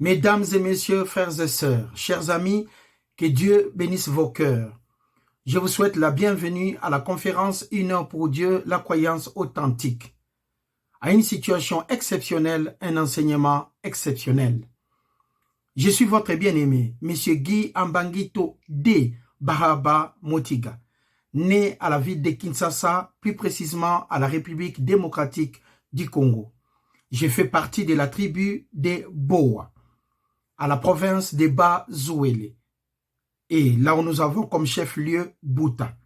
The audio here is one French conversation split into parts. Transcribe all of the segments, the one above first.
Mesdames et messieurs, frères et sœurs, chers amis, que Dieu bénisse vos cœurs. Je vous souhaite la bienvenue à la conférence Une heure pour Dieu, la croyance authentique. À une situation exceptionnelle, un enseignement exceptionnel. Je suis votre bien-aimé, Monsieur Guy Ambangito D. Bahaba Motiga, né à la ville de Kinshasa, plus précisément à la République démocratique du Congo. Je fais partie de la tribu des Boa, à la province de Bas-Zouélé. Et là où nous avons comme chef-lieu Bouta,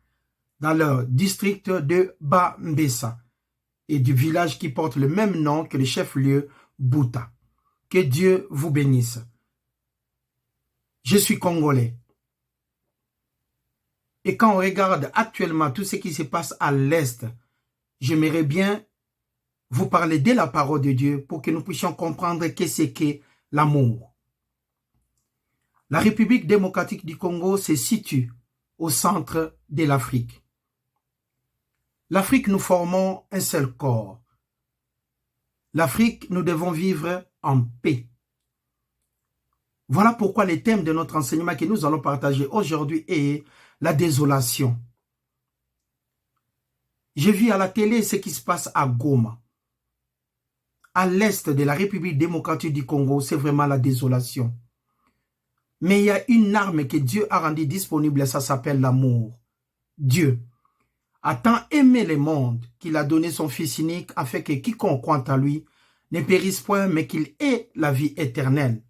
dans le district de Bambessa, et du village qui porte le même nom que le chef-lieu Bouta. Que Dieu vous bénisse. Je suis congolais. Et quand on regarde actuellement tout ce qui se passe à l'Est, j'aimerais bien vous parler de la parole de Dieu pour que nous puissions comprendre qu'est-ce qu'est l'amour. La République démocratique du Congo se situe au centre de l'Afrique. L'Afrique, nous formons un seul corps. L'Afrique, nous devons vivre en paix. Voilà pourquoi le thème de notre enseignement que nous allons partager aujourd'hui est la désolation. J'ai vu à la télé ce qui se passe à Goma. À l'est de la République démocratique du Congo, c'est vraiment la désolation. Mais il y a une arme que Dieu a rendue disponible, ça s'appelle l'amour. Dieu a tant aimé le monde qu'il a donné son Fils unique afin que quiconque croit en lui ne périsse point, mais qu'il ait la vie éternelle.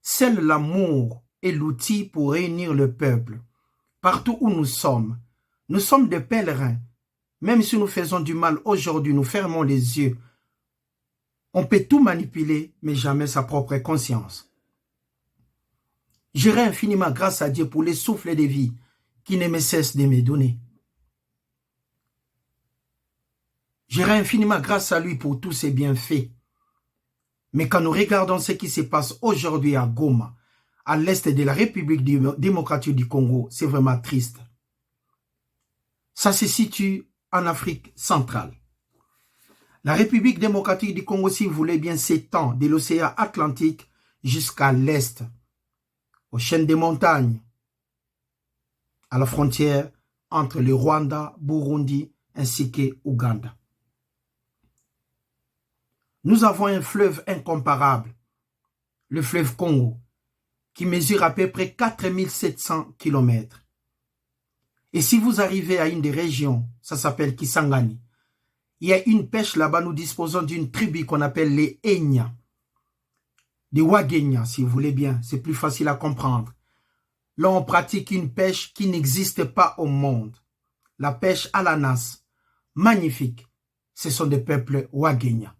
Seul l'amour est l'outil pour réunir le peuple. Partout où nous sommes des pèlerins. Même si nous faisons du mal aujourd'hui, nous fermons les yeux. On peut tout manipuler, mais jamais sa propre conscience. Je rends infiniment grâce à Dieu pour les souffles de vie qui ne me cessent de me donner. Je rends infiniment grâce à lui pour tous ses bienfaits. Mais quand nous regardons ce qui se passe aujourd'hui à Goma, à l'est de la République démocratique du Congo, c'est vraiment triste. Ça se situe en Afrique centrale. La République démocratique du Congo, si vous voulez bien, s'étend de l'océan Atlantique jusqu'à l'est, aux chaînes des montagnes, à la frontière entre le Rwanda, Burundi ainsi que Ouganda. Nous avons un fleuve incomparable, le fleuve Congo, qui mesure à peu près 4700 km. Et si vous arrivez à une des régions, ça s'appelle Kisangani, il y a une pêche là-bas, nous disposons d'une tribu qu'on appelle les Enya, des Wagenya, si vous voulez bien, c'est plus facile à comprendre. Là, on pratique une pêche qui n'existe pas au monde. La pêche à la nasse, magnifique. Ce sont des peuples Wagenya.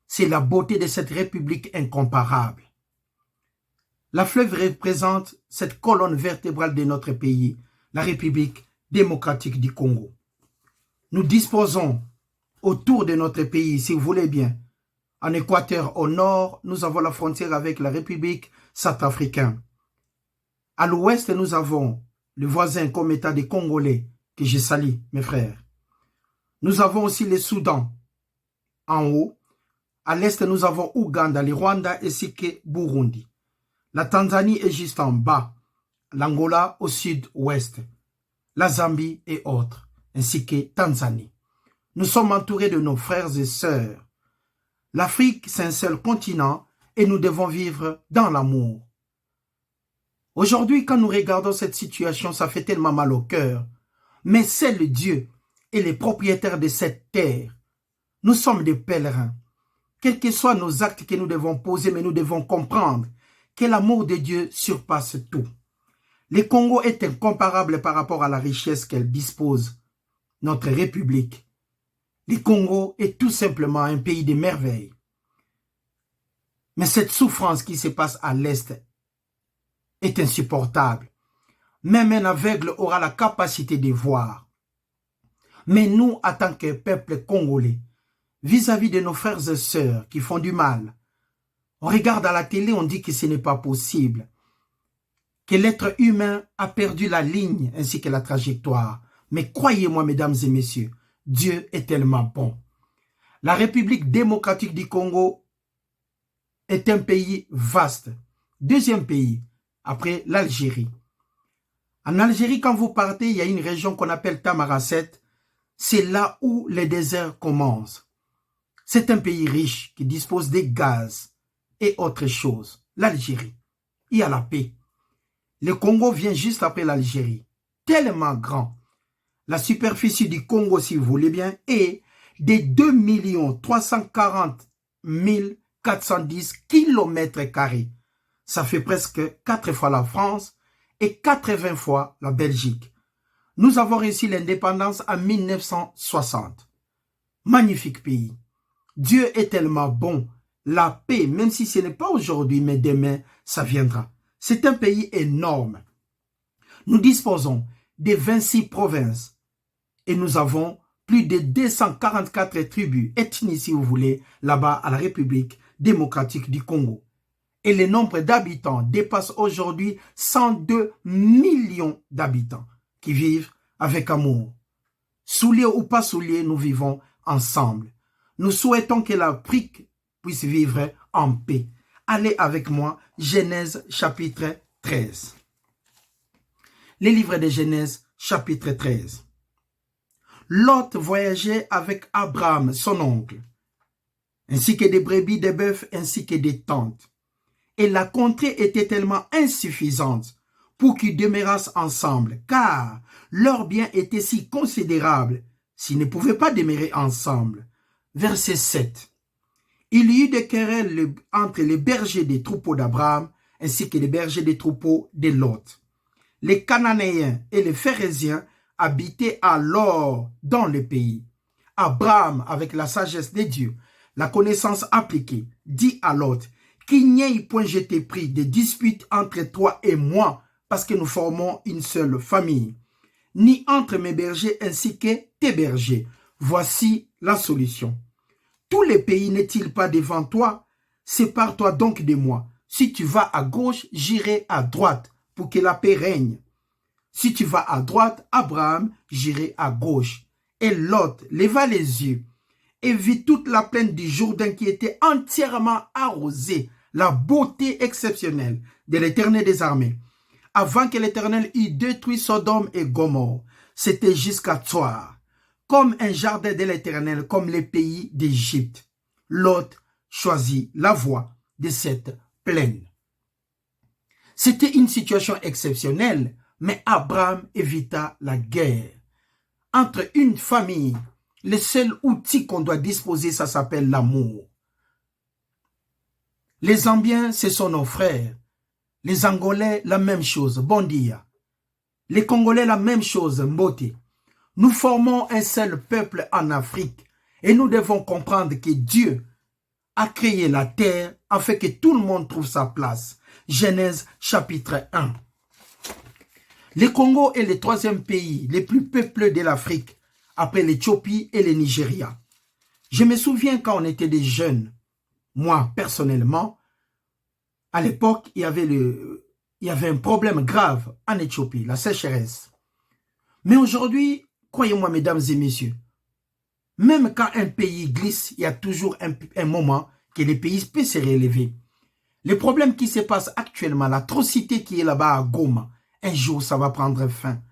C'est la beauté de cette république incomparable. La fleuve représente cette colonne vertébrale de notre pays, la République démocratique du Congo. Nous disposons autour de notre pays, si vous voulez bien, en Équateur au nord, nous avons la frontière avec la République centrafricaine. À l'ouest, nous avons le voisin comme État des Congolais, que je salue, mes frères. Nous avons aussi le Soudan en haut. À l'est, nous avons Ouganda, le Rwanda ainsi que Burundi. La Tanzanie est juste en bas. L'Angola au sud-ouest. La Zambie et autres, ainsi que Tanzanie. Nous sommes entourés de nos frères et sœurs. L'Afrique, c'est un seul continent et nous devons vivre dans l'amour. Aujourd'hui, quand nous regardons cette situation, ça fait tellement mal au cœur. Mais c'est le Dieu et les propriétaires de cette terre. Nous sommes des pèlerins. Quels que soient nos actes que nous devons poser, mais nous devons comprendre que l'amour de Dieu surpasse tout. Le Congo est incomparable par rapport à la richesse qu'elle dispose, notre République. Le Congo est tout simplement un pays de merveilles. Mais cette souffrance qui se passe à l'Est est insupportable. Même un aveugle aura la capacité de voir. Mais nous, en tant que peuple congolais, vis-à-vis de nos frères et sœurs qui font du mal, on regarde à la télé, on dit que ce n'est pas possible, que l'être humain a perdu la ligne ainsi que la trajectoire. Mais croyez-moi, mesdames et messieurs, Dieu est tellement bon. La République démocratique du Congo est un pays vaste. Deuxième pays, après l'Algérie. En Algérie, quand vous partez, il y a une région qu'on appelle Tamaracet. C'est là où les déserts commencent. C'est un pays riche qui dispose des gaz et autres choses. L'Algérie, il y a la paix. Le Congo vient juste après l'Algérie. Tellement grand. La superficie du Congo, si vous voulez bien, est de 2 340 410 km². Ça fait presque 4 fois la France et 80 fois la Belgique. Nous avons réussi l'indépendance en 1960. Magnifique pays. Dieu est tellement bon. La paix, même si ce n'est pas aujourd'hui, mais demain, ça viendra. C'est un pays énorme. Nous disposons de 26 provinces et nous avons plus de 244 tribus, ethnies si vous voulez, là-bas à la République démocratique du Congo. Et le nombre d'habitants dépasse aujourd'hui 102 millions d'habitants qui vivent avec amour. Souliers ou pas souliers, nous vivons ensemble. Nous souhaitons que l'Afrique puisse vivre en paix. Allez avec moi, Genèse chapitre 13. Les livres de Genèse chapitre 13. Lot voyageait avec Abraham, son oncle, ainsi que des brebis, des bœufs, ainsi que des tentes. Et la contrée était tellement insuffisante pour qu'ils demeurassent ensemble, car leurs biens étaient si considérables s'ils ne pouvaient pas demeurer ensemble. Verset 7. Il y eut des querelles entre les bergers des troupeaux d'Abraham ainsi que les bergers des troupeaux de Lot. Les Cananéens et les Phérésiens habitaient alors dans le pays. Abraham, avec la sagesse de Dieu, la connaissance appliquée, dit à Lot qu'il n'y ait point jeté pris de dispute entre toi et moi, parce que nous formons une seule famille, ni entre mes bergers ainsi que tes bergers. Voici la solution. Tous les pays n'est-il pas devant toi? Sépare-toi donc de moi. Si tu vas à gauche, j'irai à droite, pour que la paix règne. Si tu vas à droite, Abraham, j'irai à gauche. Et Lot leva les yeux et vit toute la plaine du Jourdain qui était entièrement arrosée, la beauté exceptionnelle de l'Éternel des armées. Avant que l'Éternel eût détruit Sodome et Gomorrhe, c'était jusqu'à Tsoar, comme un jardin de l'Éternel, comme les pays d'Égypte. Lot choisit la voie de cette plaine. C'était une situation exceptionnelle, mais Abraham évita la guerre. Entre une famille, le seul outil qu'on doit disposer, ça s'appelle l'amour. Les Zambiens, ce sont nos frères. Les Angolais, la même chose, Bondia. Les Congolais, la même chose, Mbote. Nous formons un seul peuple en Afrique et nous devons comprendre que Dieu a créé la terre afin que tout le monde trouve sa place. Genèse chapitre 1. Le Congo est le troisième pays le plus peuplé de l'Afrique, après l'Éthiopie et le Nigeria. Je me souviens quand on était des jeunes, moi personnellement, à l'époque, il y avait un problème grave en Éthiopie, la sécheresse. Mais aujourd'hui, croyez-moi mesdames et messieurs, même quand un pays glisse, il y a toujours un moment que le pays peut se relever. Le problème qui se passe actuellement, l'atrocité qui est là-bas à Goma, un jour ça va prendre fin.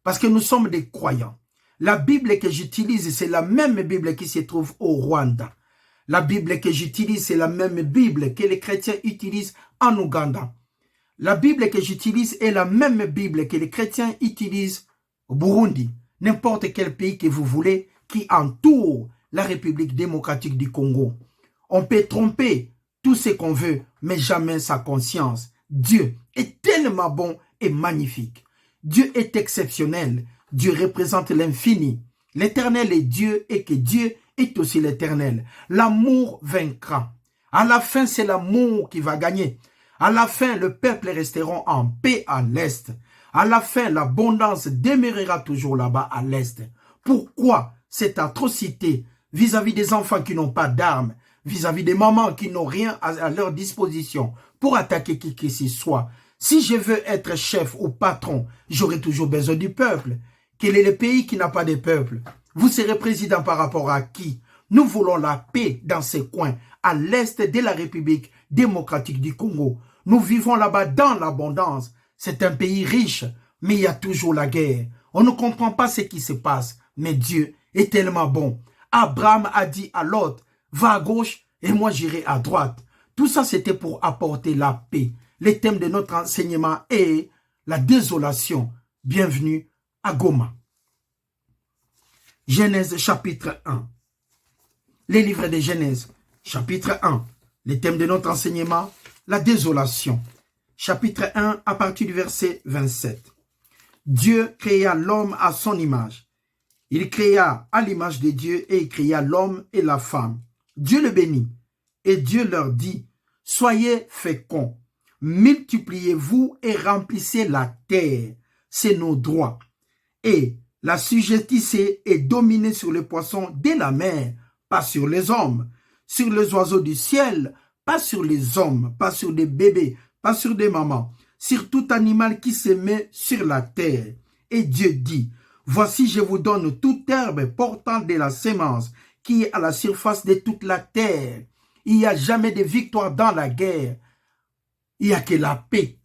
Parce que nous sommes des croyants. La Bible que j'utilise, c'est la même Bible qui se trouve au Rwanda. La Bible que j'utilise, c'est la même Bible que les chrétiens utilisent en Ouganda. La Bible que j'utilise est la même Bible que les chrétiens utilisent au Burundi. N'importe quel pays que vous voulez qui entoure la République démocratique du Congo. On peut tromper tout ce qu'on veut, mais jamais sa conscience. Dieu est tellement bon et magnifique. Dieu est exceptionnel. Dieu représente l'infini. L'Éternel est Dieu et que Dieu est aussi l'Éternel. L'amour vaincra. À la fin, c'est l'amour qui va gagner. À la fin, le peuple resteront en paix à l'Est. À la fin, l'abondance demeurera toujours là-bas à l'Est. Pourquoi cette atrocité vis-à-vis des enfants qui n'ont pas d'armes, vis-à-vis des mamans qui n'ont rien à leur disposition pour attaquer qui que ce soit? Si je veux être chef ou patron, j'aurai toujours besoin du peuple. Quel est le pays qui n'a pas de peuple? Vous serez président par rapport à qui? Nous voulons la paix dans ces coins, à l'est de la République démocratique du Congo. Nous vivons là-bas dans l'abondance. C'est un pays riche, mais il y a toujours la guerre. On ne comprend pas ce qui se passe, mais Dieu est tellement bon. Abraham a dit à Lot, va à gauche et moi j'irai à droite. Tout ça, c'était pour apporter la paix. Le thème de notre enseignement est la désolation. Bienvenue à Goma. Genèse chapitre 1. Les livres de Genèse chapitre 1. Le thème de notre enseignement, la désolation. Chapitre 1 à partir du verset 27. Dieu créa l'homme à son image. Il créa à l'image de Dieu et il créa l'homme et la femme. Dieu le bénit et Dieu leur dit, soyez féconds, multipliez-vous et remplissez la terre. C'est nos droits. Et l'assujettissez et dominez sur les poissons de la mer, pas sur les hommes, sur les oiseaux du ciel, pas sur les hommes, pas sur des bébés, pas sur des mamans, sur tout animal qui se met sur la terre. Et Dieu dit, voici je vous donne toute herbe portant de la sémence qui est à la surface de toute la terre. Il n'y a jamais de victoire dans la guerre. Il n'y a que la paix.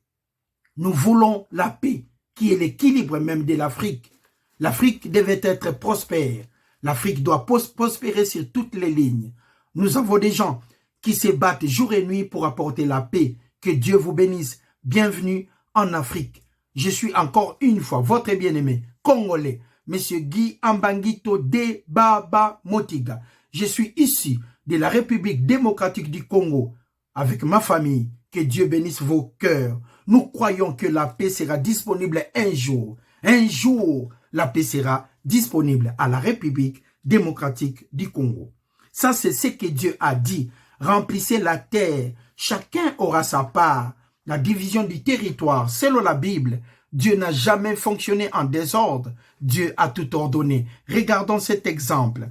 Nous voulons la paix, qui est l'équilibre même de l'Afrique. L'Afrique devait être prospère. L'Afrique doit prospérer sur toutes les lignes. Nous avons des gens qui se battent jour et nuit pour apporter la paix. Que Dieu vous bénisse. Bienvenue en Afrique. Je suis encore une fois votre bien-aimé congolais, Monsieur Guy Ambangito de Baba Motiga. Je suis ici de la République démocratique du Congo avec ma famille. Que Dieu bénisse vos cœurs. Nous croyons que la paix sera disponible un jour. Un jour, la paix sera disponible à la République démocratique du Congo. Ça, c'est ce que Dieu a dit. Remplissez la terre. Chacun aura sa part. La division du territoire, selon la Bible, Dieu n'a jamais fonctionné en désordre. Dieu a tout ordonné. Regardons cet exemple.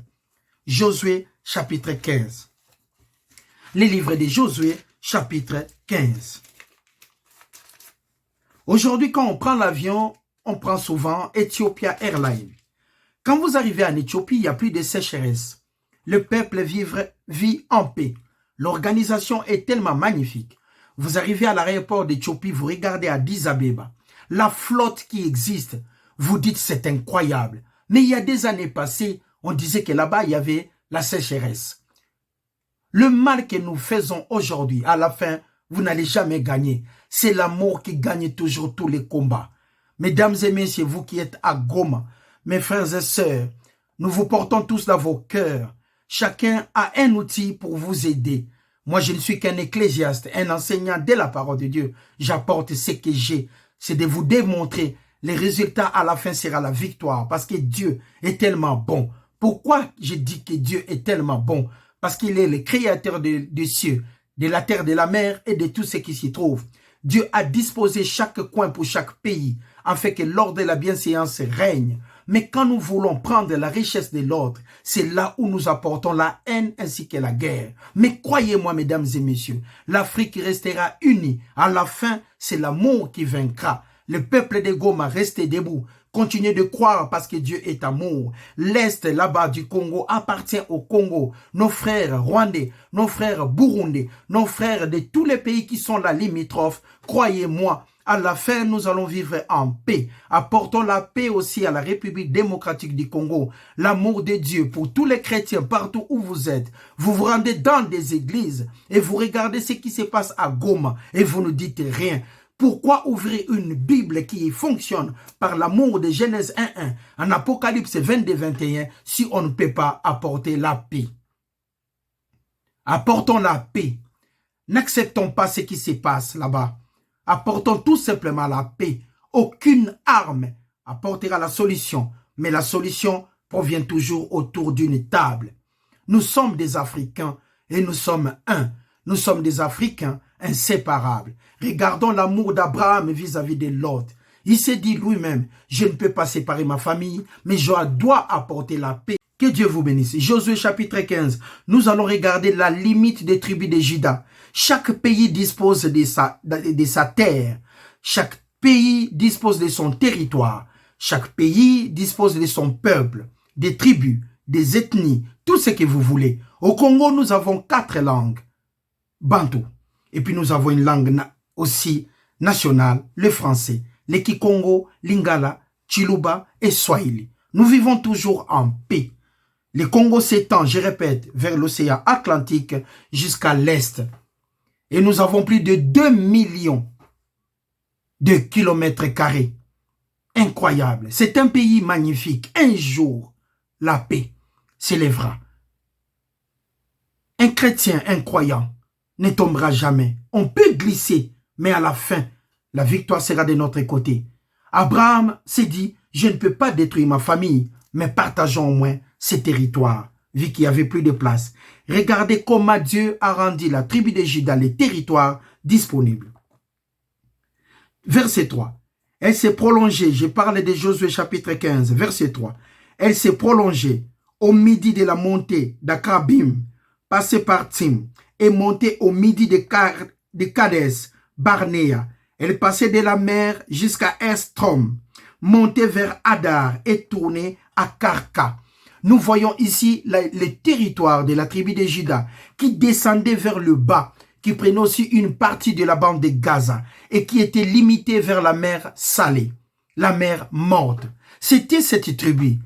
Josué, chapitre 15. Les livres de Josué, chapitre 15. Aujourd'hui, quand on prend l'avion, on prend souvent Ethiopia Airlines. Quand vous arrivez en Éthiopie, il n'y a plus de sécheresse. Le peuple vit en paix. L'organisation est tellement magnifique. Vous arrivez à l'aéroport d'Éthiopie, vous regardez à Addis Abeba. La flotte qui existe, vous dites c'est incroyable. Mais il y a des années passées, on disait que là-bas, il y avait la sécheresse. Le mal que nous faisons aujourd'hui, à la fin, vous n'allez jamais gagner. C'est l'amour qui gagne toujours tous les combats. Mesdames et messieurs, vous qui êtes à Goma, mes frères et sœurs, nous vous portons tous dans vos cœurs. Chacun a un outil pour vous aider. Moi, je ne suis qu'un ecclésiaste, un enseignant de la parole de Dieu. J'apporte ce que j'ai. C'est de vous démontrer. Les résultats à la fin sera la victoire. Parce que Dieu est tellement bon. Pourquoi je dis que Dieu est tellement bon? Parce qu'il est le créateur des cieux, de la terre, de la mer et de tout ce qui s'y trouve. Dieu a disposé chaque coin pour chaque pays, afin que l'ordre et la bienséance règnent. Mais quand nous voulons prendre la richesse de l'autre, c'est là où nous apportons la haine ainsi que la guerre. Mais croyez-moi, mesdames et messieurs, l'Afrique restera unie. À la fin, c'est l'amour qui vaincra. Le peuple de Goma, restez debout. Continuez de croire parce que Dieu est amour. L'Est, là-bas du Congo, appartient au Congo. Nos frères rwandais, nos frères burundais, nos frères de tous les pays qui sont là limitrophes, croyez-moi, à la fin, nous allons vivre en paix. Apportons la paix aussi à la République démocratique du Congo. L'amour de Dieu pour tous les chrétiens partout où vous êtes. Vous vous rendez dans des églises et vous regardez ce qui se passe à Goma et vous ne dites rien. Pourquoi ouvrir une Bible qui fonctionne par l'amour de Genèse 1.1 en Apocalypse 22.21 si on ne peut pas apporter la paix? Apportons la paix. N'acceptons pas ce qui se passe là-bas. Apportons tout simplement la paix. Aucune arme apportera la solution, mais la solution provient toujours autour d'une table. Nous sommes des Africains et nous sommes un. Nous sommes des Africains inséparables. Regardons l'amour d'Abraham vis-à-vis de l'autre. Il s'est dit lui-même, je ne peux pas séparer ma famille, mais je dois apporter la paix. Que Dieu vous bénisse. Josué chapitre 15, nous allons regarder la limite des tribus de Juda. Chaque pays dispose de sa terre. Chaque pays dispose de son territoire. Chaque pays dispose de son peuple, des tribus, des ethnies, tout ce que vous voulez. Au Congo, nous avons 4 langues. Bantou. Et puis nous avons une langue aussi nationale, le français, le Kikongo, Lingala, Chiluba et Swahili. Nous vivons toujours en paix. Le Congo s'étend, je répète, vers l'océan Atlantique jusqu'à l'est. Et nous avons plus de 2 millions de kilomètres carrés. Incroyable. C'est un pays magnifique. Un jour, la paix s'élèvera. Un chrétien, un croyant, ne tombera jamais. On peut glisser, mais à la fin, la victoire sera de notre côté. Abraham s'est dit, je ne peux pas détruire ma famille, mais partageons au moins ces territoires, vu qu'il n'y avait plus de place. Regardez comment Dieu a rendu la tribu de Juda, les territoires disponibles. Verset 3. Elle s'est prolongée, je parle de Josué chapitre 15, verset 3. Elle s'est prolongée au midi de la montée d'Akrabim, passée par Tim, et montée au midi de Kades, Barnea. Elle passait de la mer jusqu'à Estrom, montée vers Hadar et tournée à Karka. Nous voyons ici les territoires de la tribu de Juda qui descendaient vers le bas, qui prenaient aussi une partie de la bande de Gaza et qui étaient limités vers la mer Salée, la mer morte. C'était cette tribu.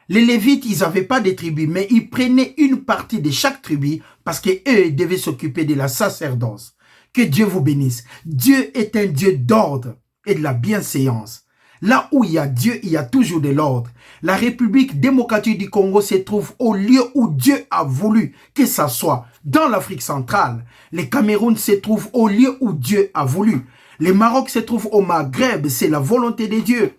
Les Lévites, ils n'avaient pas de tribu, mais ils prenaient une partie de chaque tribu parce qu'eux devaient s'occuper de la sacerdoce. Que Dieu vous bénisse. Dieu est un Dieu d'ordre et de la bienséance. Là où il y a Dieu, il y a toujours de l'ordre. La République démocratique du Congo se trouve au lieu où Dieu a voulu que ça soit, dans l'Afrique centrale. Le Cameroun se trouve au lieu où Dieu a voulu. Le Maroc se trouve au Maghreb, c'est la volonté de Dieu.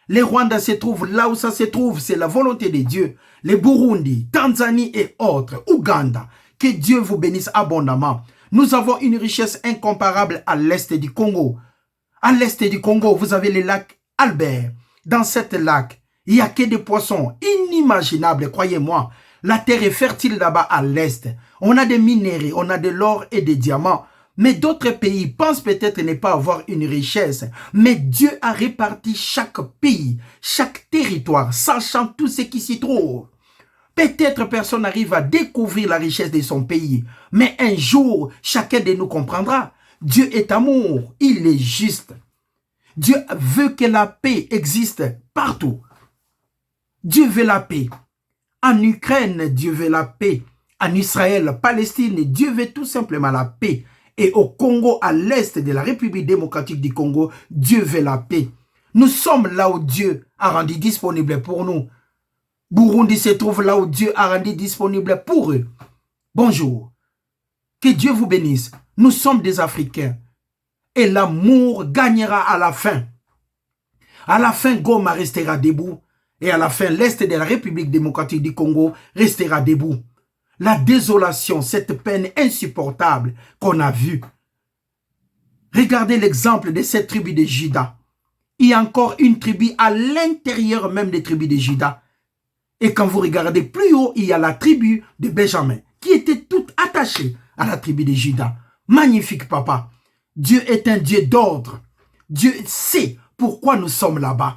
Le Rwanda se trouve là où ça se trouve, c'est la volonté de Dieu. Le Burundi, Tanzanie et autres, Ouganda. Que Dieu vous bénisse abondamment. Nous avons une richesse incomparable à l'est du Congo. À l'est du Congo, vous avez le lac Albert. Dans cet lac, il n'y a que des poissons inimaginables, croyez-moi. La terre est fertile là-bas à l'est. On a des minéraux, on a de l'or et des diamants. Mais d'autres pays pensent peut-être ne pas avoir une richesse. Mais Dieu a réparti chaque pays, chaque territoire, sachant tout ce qui s'y trouve. Peut-être personne n'arrive à découvrir la richesse de son pays. Mais un jour, chacun de nous comprendra. Dieu est amour, il est juste. Dieu veut que la paix existe partout. Dieu veut la paix. En Ukraine, Dieu veut la paix. En Israël, Palestine, Dieu veut tout simplement la paix. Et au Congo, à l'est de la République démocratique du Congo, Dieu veut la paix. Nous sommes là où Dieu a rendu disponible pour nous. Burundi se trouve là où Dieu a rendu disponible pour eux. Bonjour. Que Dieu vous bénisse. Nous sommes des Africains. Et l'amour gagnera à la fin. À la fin, Goma restera debout. Et à la fin, l'Est de la République démocratique du Congo restera debout. La désolation, cette peine insupportable qu'on a vue. Regardez l'exemple de cette tribu de Juda. Il y a encore une tribu à l'intérieur même des tribus de Juda. Et quand vous regardez plus haut, il y a la tribu de Benjamin, qui était toute attachée à la tribu de Juda. Magnifique, papa. Dieu est un Dieu d'ordre. Dieu sait pourquoi nous sommes là-bas.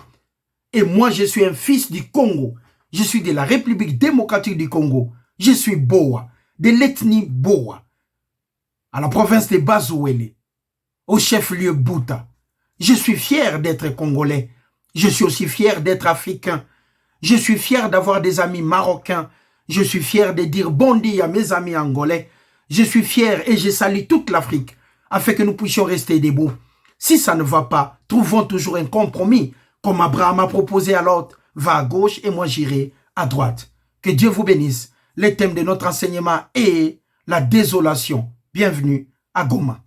Et moi, je suis un fils du Congo. Je suis de la République démocratique du Congo. Je suis Boa, de l'ethnie Boa, à la province de Bazouele, au chef-lieu Bouta. Je suis fier d'être Congolais. Je suis aussi fier d'être Africain. Je suis fier d'avoir des amis marocains. Je suis fier de dire bon dia à mes amis angolais. Je suis fier et je salue toute l'Afrique afin que nous puissions rester debout. Si ça ne va pas, trouvons toujours un compromis. Comme Abraham a proposé à l'autre, va à gauche et moi j'irai à droite. Que Dieu vous bénisse. Le thème de notre enseignement est la désolation. Bienvenue à Goma.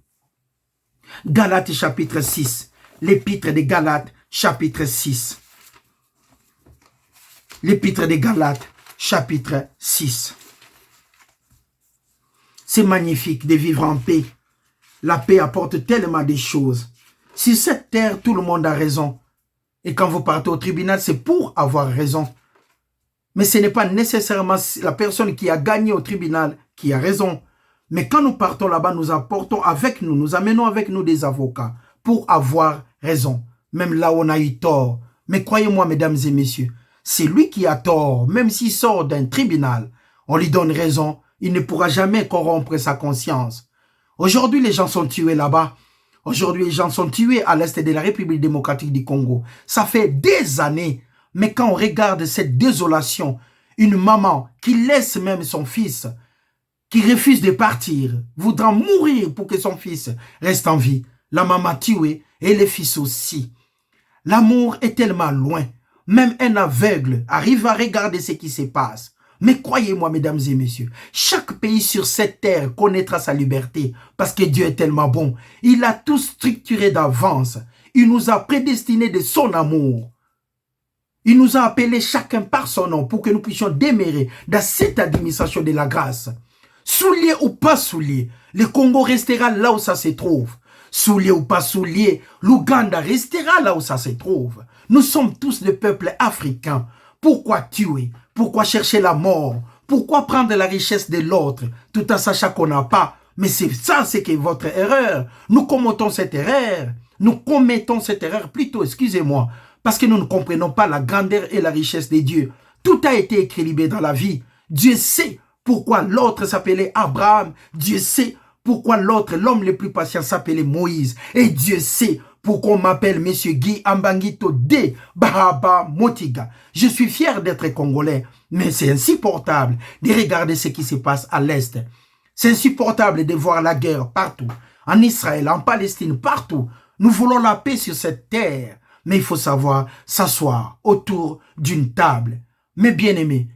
Galates chapitre 6. L'épître de Galates chapitre 6. L'épître de Galates chapitre 6. C'est magnifique de vivre en paix. La paix apporte tellement de choses. Sur cette terre, tout le monde a raison. Et quand vous partez au tribunal, c'est pour avoir raison. Mais ce n'est pas nécessairement la personne qui a gagné au tribunal qui a raison. Mais quand nous partons là-bas, nous apportons avec nous, nous amenons avec nous des avocats pour avoir raison. Même là où on a eu tort. Mais croyez-moi, mesdames et messieurs, c'est lui qui a tort. Même s'il sort d'un tribunal, on lui donne raison. Il ne pourra jamais corrompre sa conscience. Aujourd'hui, les gens sont tués là-bas. Aujourd'hui, les gens sont tués à l'est de la République démocratique du Congo. Ça fait des années. Mais quand on regarde cette désolation, une maman qui laisse même son fils, qui refuse de partir, voudra mourir pour que son fils reste en vie. La maman tuée et le fils aussi. L'amour est tellement loin. Même un aveugle arrive à regarder ce qui se passe. Mais croyez-moi, mesdames et messieurs, chaque pays sur cette terre connaîtra sa liberté parce que Dieu est tellement bon. Il a tout structuré d'avance. Il nous a prédestinés de son amour. Il nous a appelés chacun par son nom pour que nous puissions demeurer dans cette administration de la grâce. Soulier ou pas soulier, le Congo restera là où ça se trouve. Soulier ou pas soulier, l'Ouganda restera là où ça se trouve. Nous sommes tous le peuple africain. Pourquoi tuer? Pourquoi chercher la mort? Pourquoi prendre la richesse de l'autre tout en sachant qu'on n'a pas? Mais c'est ça, c'est que votre erreur. Nous commettons cette erreur. Nous commettons cette erreur plutôt, excusez-moi, parce que nous ne comprenons pas la grandeur et la richesse de Dieu. Tout a été équilibré dans la vie. Dieu sait pourquoi l'autre s'appelait Abraham. Dieu sait pourquoi l'autre, l'homme le plus patient, s'appelait Moïse. Et Dieu sait pourquoi on m'appelle Monsieur Guy Ambangito de Bahaba Motiga. Je suis fier d'être congolais, mais c'est insupportable de regarder ce qui se passe à l'Est. C'est insupportable de voir la guerre partout, en Israël, en Palestine, partout. Nous voulons la paix sur cette terre, mais il faut savoir s'asseoir autour d'une table. Mes bien-aimés,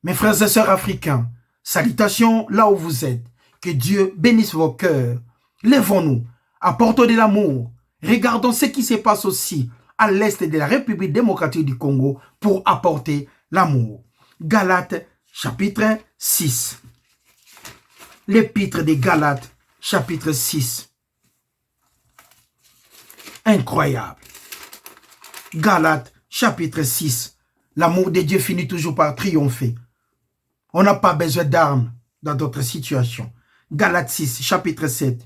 mes frères et sœurs africains, salutations là où vous êtes. Que Dieu bénisse vos cœurs. Lèvons-nous, apportons de l'amour. Regardons ce qui se passe aussi à l'est de la République démocratique du Congo pour apporter l'amour. Galates, chapitre 6. L'épître des Galates, chapitre 6. Incroyable. Galates, chapitre 6. L'amour de Dieu finit toujours par triompher. On n'a pas besoin d'armes dans d'autres situations. Galates 6, chapitre 7.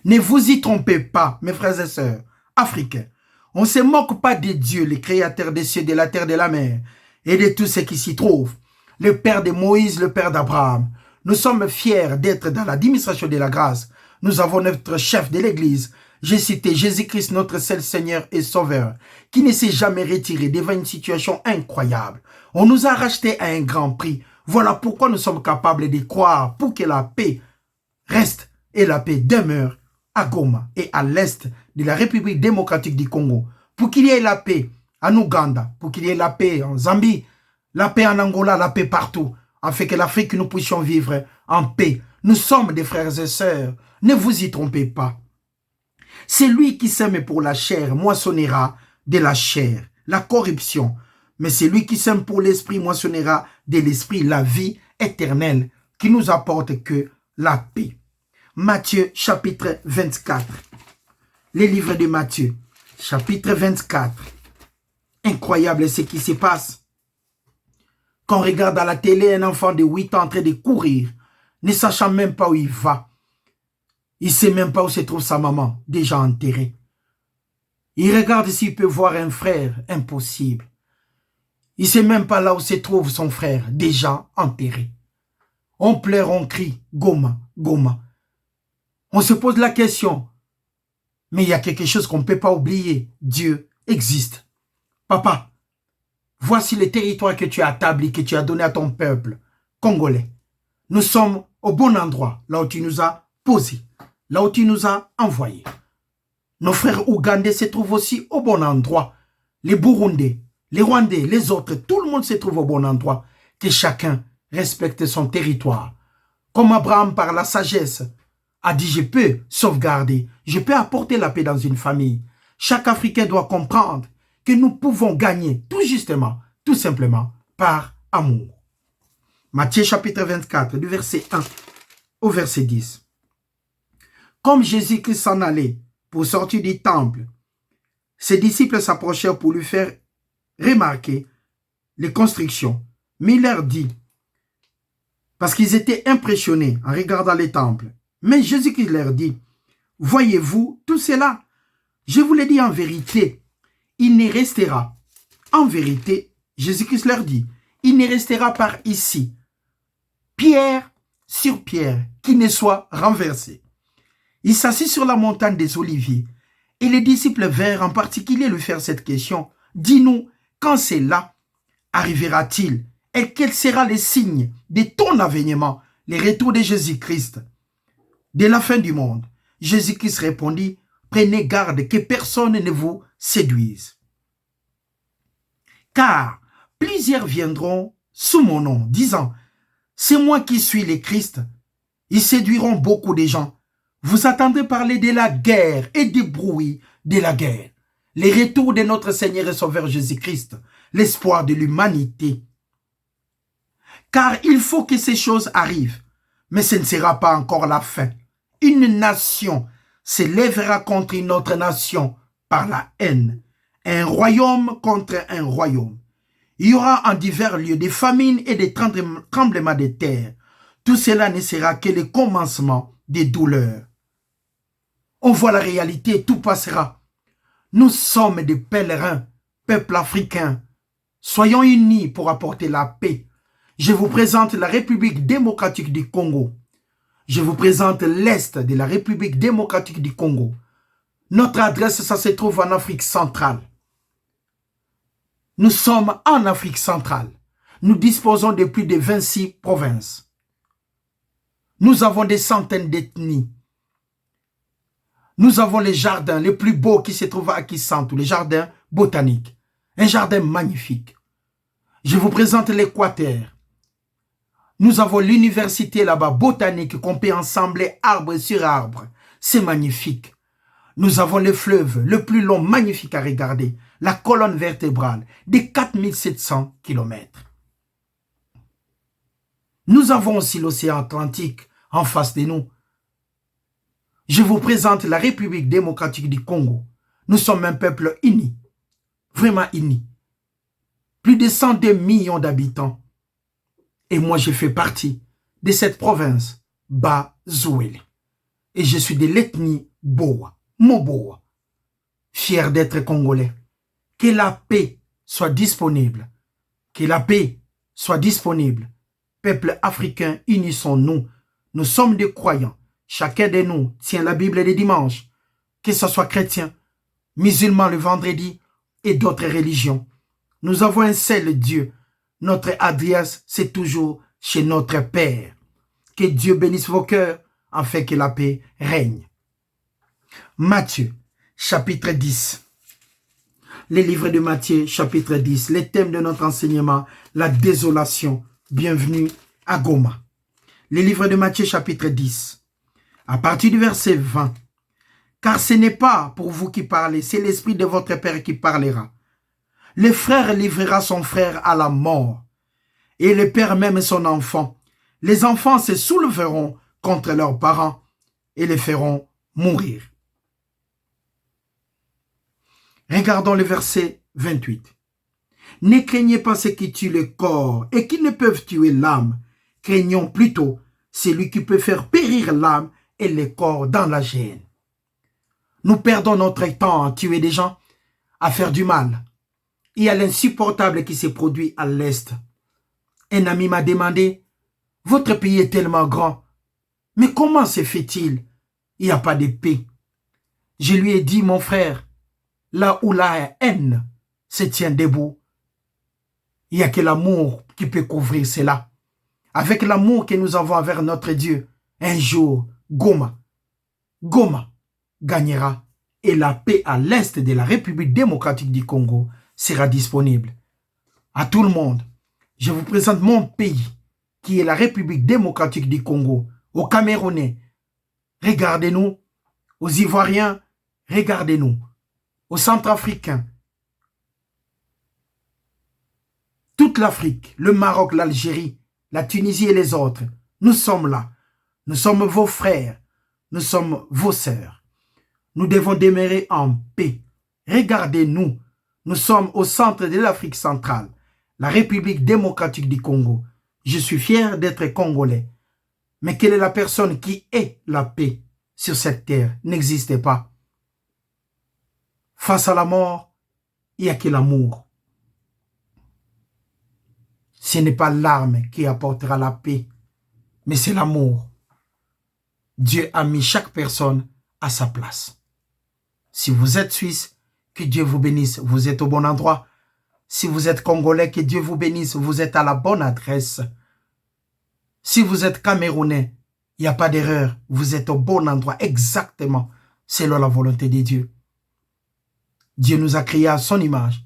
Ne vous y trompez pas, mes frères et sœurs africains. On ne se moque pas de Dieu, le créateur des cieux, de la terre, de la mer, et de tout ce qui s'y trouve. Le père de Moïse, le père d'Abraham. Nous sommes fiers d'être dans l'administration de la grâce. Nous avons notre chef de l'église. J'ai cité Jésus-Christ, notre seul Seigneur et Sauveur, qui ne s'est jamais retiré devant une situation incroyable. On nous a rachetés à un grand prix. Voilà pourquoi nous sommes capables de croire pour que la paix reste et la paix demeure à Goma et à l'est de la République démocratique du Congo. Pour qu'il y ait la paix en Ouganda, pour qu'il y ait la paix en Zambie, la paix en Angola, la paix partout, afin que l'Afrique, nous puissions vivre en paix. Nous sommes des frères et sœurs. Ne vous y trompez pas. C'est lui qui sème pour la chair, moissonnera de la chair, la corruption. Mais c'est lui qui sème pour l'esprit, moissonnera de l'esprit, la vie éternelle, qui nous apporte que la paix. Matthieu, chapitre 24. Les livres de Matthieu, chapitre 24. Incroyable ce qui se passe. Quand on regarde à la télé un enfant de 8 ans en train de courir, ne sachant même pas où il va. Il ne sait même pas où se trouve sa maman, déjà enterrée. Il regarde s'il peut voir un frère, impossible. Il ne sait même pas là où se trouve son frère, déjà enterré. On pleure, on crie, Goma, Goma. On se pose la question, mais il y a quelque chose qu'on ne peut pas oublier. Dieu existe. Papa, voici le territoire que tu as établi, que tu as donné à ton peuple congolais. Nous sommes au bon endroit, là où tu nous as posés, là où tu nous as envoyés. Nos frères ougandais se trouvent aussi au bon endroit. Les Burundais, les Rwandais, les autres, tout le monde se trouve au bon endroit. Que chacun respecte son territoire. Comme Abraham, par la sagesse, a dit, je peux sauvegarder, je peux apporter la paix dans une famille. Chaque Africain doit comprendre que nous pouvons gagner tout justement, tout simplement, par amour. Matthieu chapitre 24, du verset 1 au verset 10. Comme Jésus-Christ s'en allait pour sortir du temple, ses disciples s'approchèrent pour lui faire remarquer les constructions. Mais il leur dit, parce qu'ils étaient impressionnés en regardant les temples. Mais Jésus-Christ leur dit, voyez-vous tout cela? Je vous l'ai dit en vérité, il ne restera. En vérité, Jésus-Christ leur dit, il ne restera par ici, pierre sur pierre, qui ne soit renversée. Il s'assit sur la montagne des Oliviers et les disciples vinrent en particulier lui faire cette question. Dis-nous, quand cela arrivera-t-il et quel sera le signe de ton avènement, le retour de Jésus-Christ, de la fin du monde? Jésus-Christ répondit, prenez garde que personne ne vous séduise. Car plusieurs viendront sous mon nom, disant, c'est moi qui suis le Christ. Ils séduiront beaucoup de gens. Vous attendez parler de la guerre et du bruit de la guerre. Le retour de notre Seigneur et Sauveur Jésus-Christ, l'espoir de l'humanité. Car il faut que ces choses arrivent, mais ce ne sera pas encore la fin. Une nation s'élèvera contre une autre nation par la haine. Un royaume contre un royaume. Il y aura en divers lieux des famines et des tremblements de terre. Tout cela ne sera que le commencement des douleurs. On voit la réalité, tout passera. Nous sommes des pèlerins, peuple africain. Soyons unis pour apporter la paix. Je vous présente la République démocratique du Congo. Je vous présente l'Est de la République démocratique du Congo. Notre adresse, ça se trouve en Afrique centrale. Nous sommes en Afrique centrale. Nous disposons de plus de 26 provinces. Nous avons des centaines d'ethnies. Nous avons les jardins les plus beaux qui se trouvent à Kisantu, les jardins botaniques. Un jardin magnifique. Je vous présente l'Équateur. Nous avons l'université là-bas, botanique, qu'on peut ensembler arbre sur arbre. C'est magnifique. Nous avons le fleuve, le plus long, magnifique à regarder. La colonne vertébrale, de 4700 km. Nous avons aussi l'océan Atlantique en face de nous. Je vous présente la République démocratique du Congo. Nous sommes un peuple uni, vraiment uni. Plus de 102 millions d'habitants. Et moi, je fais partie de cette province, Bazouele. Et je suis de l'ethnie Boa, Moboa. Fier d'être congolais. Que la paix soit disponible. Que la paix soit disponible. Peuple africain, unissons-nous. Nous sommes des croyants. Chacun de nous tient la Bible les dimanches. Que ce soit chrétien, musulman le vendredi et d'autres religions. Nous avons un seul Dieu. Notre adresse, c'est toujours chez notre Père. Que Dieu bénisse vos cœurs afin que la paix règne. Matthieu, chapitre 10. Le livre de Matthieu, chapitre 10. Le thème de notre enseignement, la désolation. Bienvenue à Goma. Le livre de Matthieu, chapitre 10. À partir du verset 20. Car ce n'est pas pour vous qui parlez, c'est l'Esprit de votre Père qui parlera. Le frère livrera son frère à la mort, et le père même son enfant. Les enfants se souleveront contre leurs parents et les feront mourir. Regardons le verset 28. Ne craignez pas ceux qui tuent le corps et qui ne peuvent tuer l'âme. Craignons plutôt celui qui peut faire périr l'âme et le corps dans la gêne. Nous perdons notre temps à tuer des gens, à faire du mal. Il y a l'insupportable qui s'est produit à l'Est. Un ami m'a demandé, « Votre pays est tellement grand, mais comment se fait-il? Il n'y a pas de paix. » Je lui ai dit, mon frère, là où la haine se tient debout, il n'y a que l'amour qui peut couvrir cela. Avec l'amour que nous avons envers notre Dieu, un jour, Goma gagnera et la paix à l'Est de la République démocratique du Congo sera disponible. À tout le monde, je vous présente mon pays, qui est la République démocratique du Congo, aux Camerounais. Regardez-nous, aux Ivoiriens, regardez-nous, aux Centrafricains. Toute l'Afrique, le Maroc, l'Algérie, la Tunisie et les autres, nous sommes là. Nous sommes vos frères, nous sommes vos sœurs. Nous devons demeurer en paix. Regardez-nous. Nous sommes au centre de l'Afrique centrale, la République démocratique du Congo. Je suis fier d'être congolais. Mais quelle est la personne qui est la paix sur cette terre? N'existe pas. Face à la mort, il n'y a que l'amour. Ce n'est pas l'arme qui apportera la paix, mais c'est l'amour. Dieu a mis chaque personne à sa place. Si vous êtes Suisse, que Dieu vous bénisse, vous êtes au bon endroit. Si vous êtes Congolais, que Dieu vous bénisse, vous êtes à la bonne adresse. Si vous êtes Camerounais, il n'y a pas d'erreur, vous êtes au bon endroit, exactement, selon la volonté de Dieu. Dieu nous a créés à son image.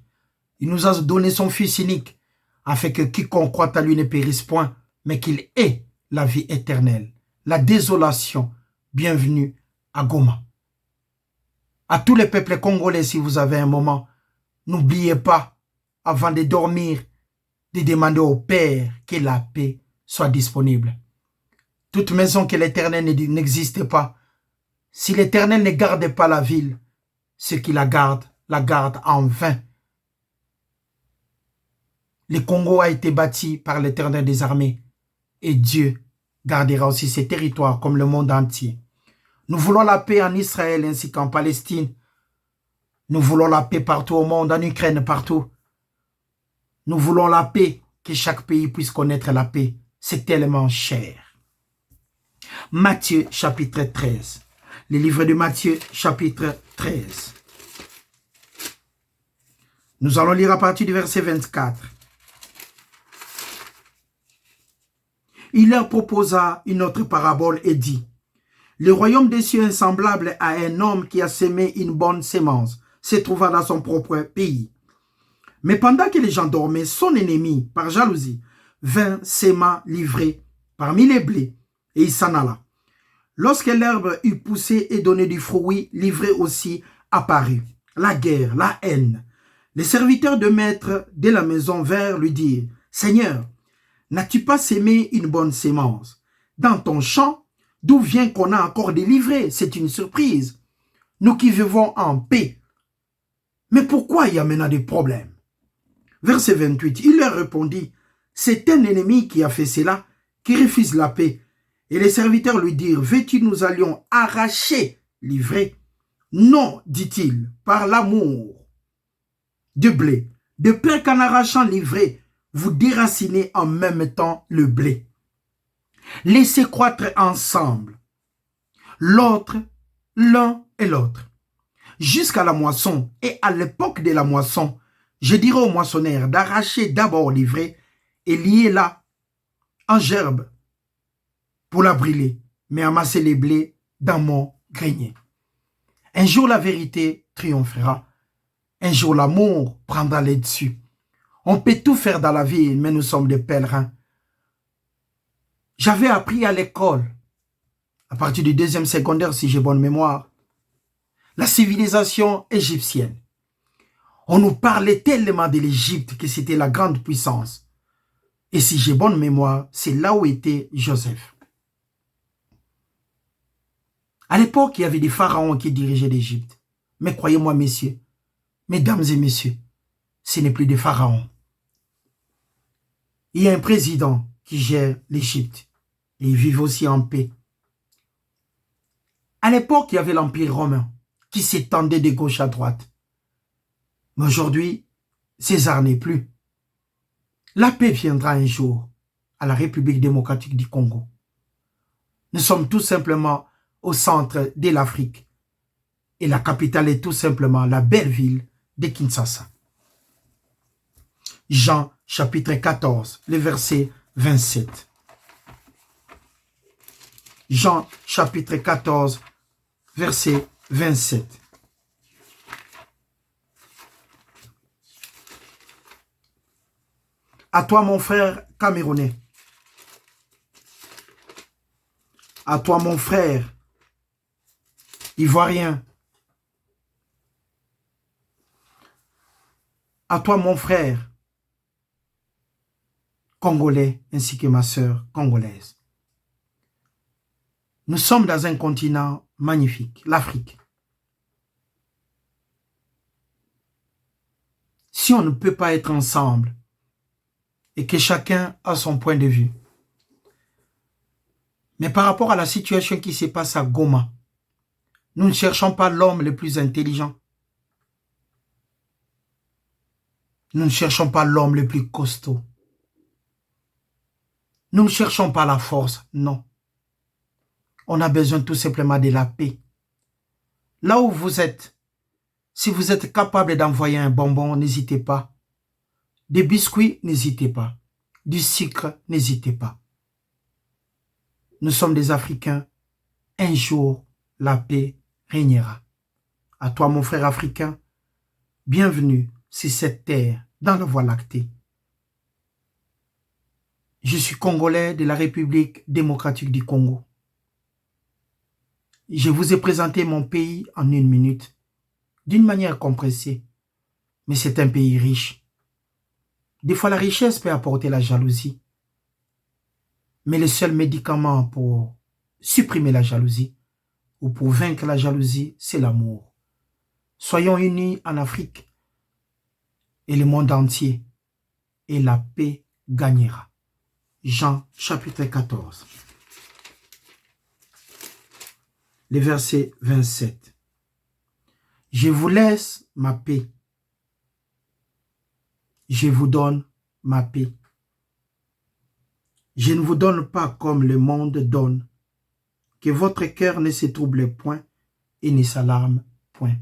Il nous a donné son Fils unique, afin que quiconque croit à lui ne périsse point, mais qu'il ait la vie éternelle. La désolation, bienvenue à Goma. À tous les peuples congolais, si vous avez un moment, n'oubliez pas, avant de dormir, de demander au Père que la paix soit disponible. Toute maison que l'Éternel n'existe pas, si l'Éternel ne garde pas la ville, ceux qui la gardent en vain. Le Congo a été bâti par l'Éternel des armées et Dieu gardera aussi ses territoires comme le monde entier. Nous voulons la paix en Israël ainsi qu'en Palestine. Nous voulons la paix partout au monde, en Ukraine, partout. Nous voulons la paix, que chaque pays puisse connaître la paix. C'est tellement cher. Matthieu chapitre 13. Le livre de Matthieu chapitre 13. Nous allons lire à partir du verset 24. Il leur proposa une autre parabole et dit: le royaume des cieux est semblable à un homme qui a semé une bonne sémence, se trouva dans son propre pays. Mais pendant que les gens dormaient, son ennemi, par jalousie, vint s'aima livré parmi les blés, et il s'en alla. Lorsque l'herbe eut poussé et donné du fruit, livré aussi apparut. La guerre, la haine. Les serviteurs de maître de la maison vinrent lui dire: Seigneur, n'as-tu pas sémé une bonne sémence dans ton champ? D'où vient qu'on a encore délivré? C'est une surprise. Nous qui vivons en paix. Mais pourquoi il y a maintenant des problèmes? Verset 28, il leur répondit: c'est un ennemi qui a fait cela, qui refuse la paix. Et les serviteurs lui dirent: veux-tu nous allions arracher, livrer? Non, dit-il, par l'amour de blé, de peur qu'en arrachant livré, vous déracinez en même temps le blé. Laissez croître ensemble, l'autre, l'un et l'autre, jusqu'à la moisson. Et à l'époque de la moisson, je dirai aux moissonneurs d'arracher d'abord l'ivraie et lier-la en gerbe pour la brûler, mais amasser les blés dans mon grenier. Un jour la vérité triomphera, un jour l'amour prendra les dessus. On peut tout faire dans la vie, mais nous sommes des pèlerins. J'avais appris à l'école, à partir du deuxième secondaire, si j'ai bonne mémoire, la civilisation égyptienne. On nous parlait tellement de l'Égypte que c'était la grande puissance. Et si j'ai bonne mémoire, c'est là où était Joseph. À l'époque, il y avait des pharaons qui dirigeaient l'Égypte. Mais croyez-moi, messieurs, mesdames et messieurs, ce n'est plus des pharaons. Il y a un président qui gère l'Égypte. Et ils vivent aussi en paix. À l'époque, il y avait l'Empire romain qui s'étendait de gauche à droite. Mais aujourd'hui, César n'est plus. La paix viendra un jour à la République démocratique du Congo. Nous sommes tout simplement au centre de l'Afrique. Et la capitale est tout simplement la belle ville de Kinshasa. Jean chapitre 14, le verset 27. Jean chapitre 14, verset 27. À toi, mon frère camerounais. À toi, mon frère ivoirien. À toi, mon frère congolais, ainsi que ma sœur congolaise. Nous sommes dans un continent magnifique, l'Afrique. Si on ne peut pas être ensemble et que chacun a son point de vue, mais par rapport à la situation qui se passe à Goma, nous ne cherchons pas l'homme le plus intelligent. Nous ne cherchons pas l'homme le plus costaud. Nous ne cherchons pas la force, non. On a besoin tout simplement de la paix. Là où vous êtes, si vous êtes capable d'envoyer un bonbon, n'hésitez pas. Des biscuits, n'hésitez pas. Du sucre, n'hésitez pas. Nous sommes des Africains. Un jour, la paix régnera. À toi, mon frère africain, bienvenue sur cette terre, dans la Voie lactée. Je suis Congolais de la République démocratique du Congo. Je vous ai présenté mon pays en 1 minute, d'une manière compressée, mais c'est un pays riche. Des fois, la richesse peut apporter la jalousie, mais le seul médicament pour supprimer la jalousie ou pour vaincre la jalousie, c'est l'amour. Soyons unis en Afrique et le monde entier, et la paix gagnera. Jean chapitre 14, le verset 27. Je vous laisse ma paix. Je vous donne ma paix. Je ne vous donne pas comme le monde donne. Que votre cœur ne se trouble point et ne s'alarme point.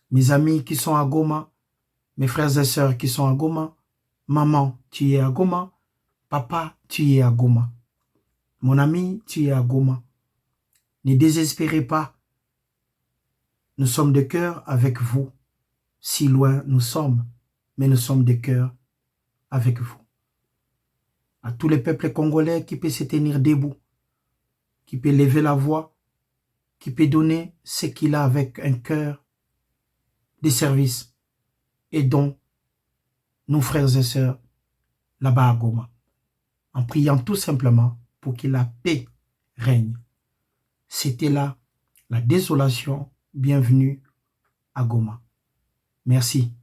Mes amis qui sont à Goma, mes frères et sœurs qui sont à Goma, maman, tu es à Goma, papa, tu es à Goma. Mon ami, tu es à Goma. Ne désespérez pas. Nous sommes de cœur avec vous. Si loin nous sommes, mais nous sommes de cœur avec vous. À tous les peuples congolais qui peuvent se tenir debout, qui peut lever la voix, qui peut donner ce qu'il a avec un cœur de service, et dont nos frères et sœurs là-bas à Goma, en priant tout simplement pour que la paix règne. C'était là la désolation. Bienvenue à Goma. Merci.